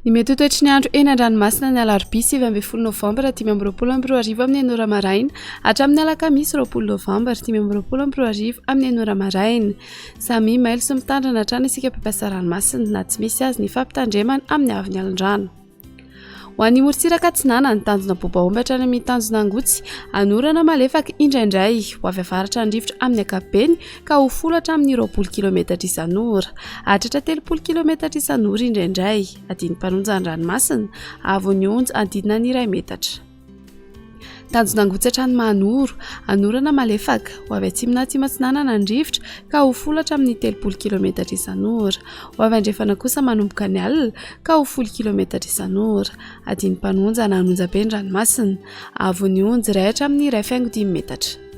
Ny mety ho toetry ny andro eny an-dranomasina ny alarobia 7 novambra 2024 amin'ny enora maraina hatramin'ny alakamisy 20 novambra 2024 amin'ny enora maraina. Samy mailo sy mitandrina hatrany isika mpampiasa ranomasina na tsy misy azy ny fampitandremana amin'ny avy alin-drano. Ho an'ny morontsiraka Atsinana ny tanjona bobaomby hatrany amin'ny tanjona Angotsy anorana malefaka indraindray ho avy avaratra andrivotra amin'ny ankapobeny ka ho folo hatramin'ny 20 km isan'ora, hatratra 30 km isan'ora indraindray. Adiny mpanonja ny ranomasina avo ny onja andidina ny 1 metatra. Tanjona Angotsy hatrany Mahanoro anorana malefaka ho avy atsimo na atsimo Atsinanana andrivotra ka ho folo hatramin'ny 30 km isan'ora, ho avy andrefana kosa manomboka ny alina ka ho 10 km isan'ora. Adiny mpanonja na anonja-be ny ranomasina avo ny onja 1 hatramin'ny 1,5 metatra.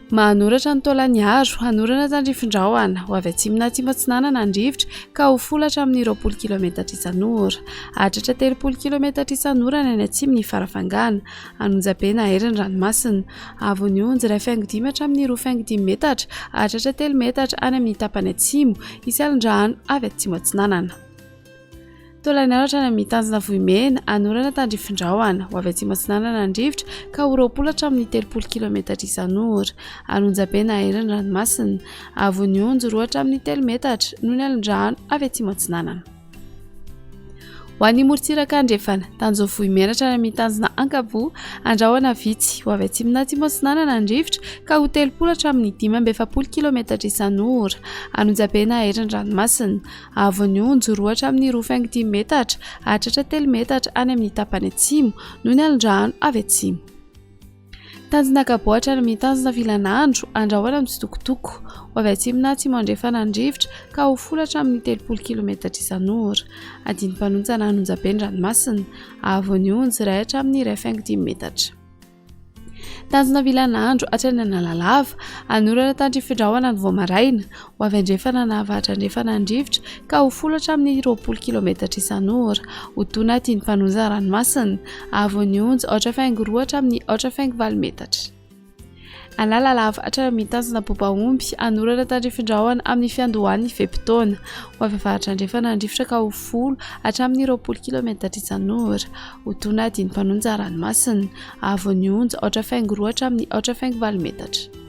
Mahanoratra ny Taolagnaro anorana tandrifin-drahona ho avy atsimo na atsimo Atsinanana andrivotra ka ho folo hatramin'ny 20 km isan'ora, hatratra 30 km isan'ora ny any atsimo ny farafangana. Anonja-be na hery ny ranomasina avo ny onja 1,5 hatramin'ny 2,5 metatra, hatratra 3 metatra any amin'ny tapany atsimo isy alin-drano avy atsimo Atsinanana. Taolagnaro hatrany amin'ny tanjona Vohimena anorana tandrifin-drahona ho avy atsimo Atsinanana andrivotra ka ho 20 hatramin'ny 30 km isan'ora. Anonja-be na hery ny ranomasina avo ny onja 2 hatramin'ny 3 metatra noho ny alin-drano avy atsimo Atsinanana. Ho an'ny morontsiraka andrefana tanjona Vohimena hatrany amin'ny tanjona Ankaboa andrahoana vitsy ho avy atsimo na atsimo Atsinanana andrivotra ka ho 30 hatramin'ny 570 km isan'ora. Anonja-be na hery ny ranomasina avo ny onja 2 hatramin'ny 2,5 metatra, hatratra 3 metatra any amin'ny tapany atsimo noho ny alin-drano avy atsimo. Tanjona Ankaboa hatrany amin'ny tanjona Vilanandro andrahoana mitsitokotoko ho avy atsimo na atsimo andrefana andrivotra ka ho folo hatramin'ny 30 km isan'ora. Adiny mpanonja na anonja-be ny ranomasina avo ny onja 1 hatramin'ny 1,5 metatra. Tanjona Vilanandro hatrany Analalava anorana tandrifin-drahona ny Voamaraina ho avy andrefana na avaratra andrefana andrivotra ka ho folo hatramin'ny 20 km isan'ora. Hotona adiny mpanonja ranomasina avo ny onja 2,2 hatramin'ny 2,4 metatra. Analalava hatrany amin'ny tanjona Bobaomby anorana tandrifin-drahona amin'ny fiandohan'ny Vepitaona ho avy avaratra andrefana andrivotra ka ho folo hatramin'ny 20 km isan'ora. Hotona adiny mpanonja ranomasina avo ny onja 2,2 hatramin'ny 2,4 metatra.